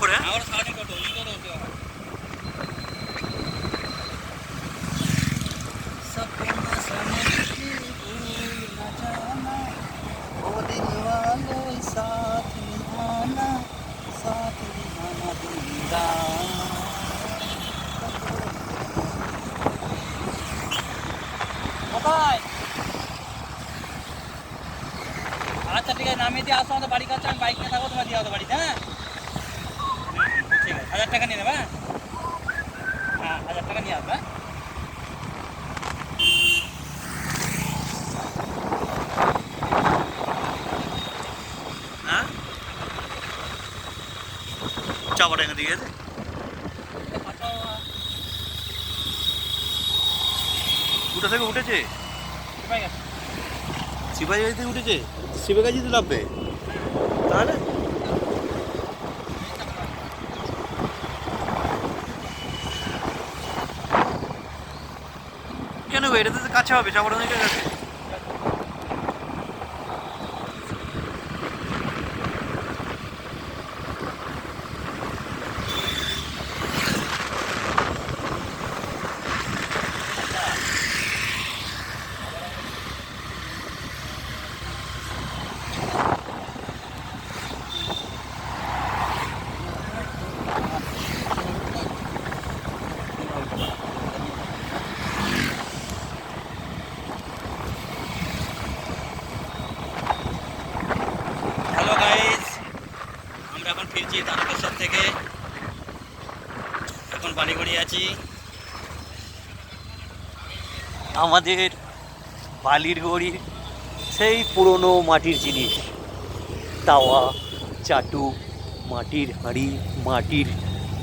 করে और साड़ी को टोली को होते हो सपना समझती भूल न जाना ओ दिल वालों साथ निभाना दिलदार কোথায় আচ্ছা ঠিক আছে নামিয়ে দিয়ে আসো আমাদের বাড়ির কাছে আমি বাইক নিয়ে থাকবো তোমার দিয়ে আসো বাড়িতে হ্যাঁ ঠিক আছে 1000 টাকা নিয়ে নেবে হ্যাঁ 1000 টাকা নিয়ে আসবে হ্যাঁ চাপাটা এখানে দিয়ে গেছে কোথা থেকে উঠেছে সিপাহী বাড়ি থেকে উঠেছে শিবেগাজিতে নামবে তাহলে কেন গো এটাতে তো কাছে হবে চাপাটা অনেক কাছে হ্যালো গাইস আমরা এখন ফিরছি তারকেশ্বর থেকে এখন বালিগড়ি আছি আমাদের বালির গড়ির সেই পুরনো মাটির জিনিস তাওয়া চাটু মাটির হাঁড়ি মাটির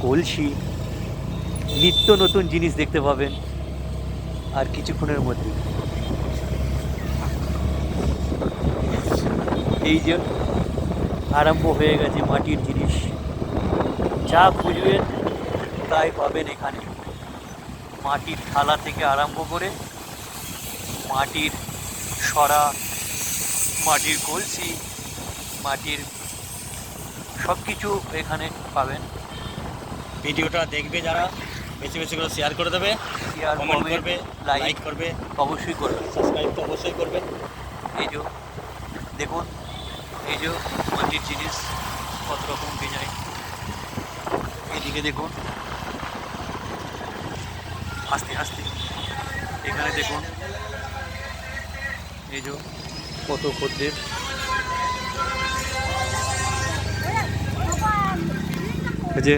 কলসি নিত্য নতুন জিনিস দেখতে পাবেন আর কিছুক্ষণের মধ্যে এই যে আরম্ভ হয়ে গেছে মাটির জিনিস যা খুঁজবেন তাই পাবেন এখানে মাটির থালা থেকে আরম্ভ করে মাটির সরা মাটির কলসি মাটির সব কিছু এখানে পাবেন ভিডিওটা দেখবে যারা বেশি বেশি করে শেয়ার করে দেবে শেয়ার কমেন্ট করবে লাইক করবে অবশ্যই করবেন সাবস্ক্রাইব তো অবশ্যই করবে এই যে দেখুন এই যে মাটির জিনিস কত রকম ডিজাইন এদিকে দেখুন আস্তে আস্তে এখানে দেখুন এই যে কত খদ্দের এই যে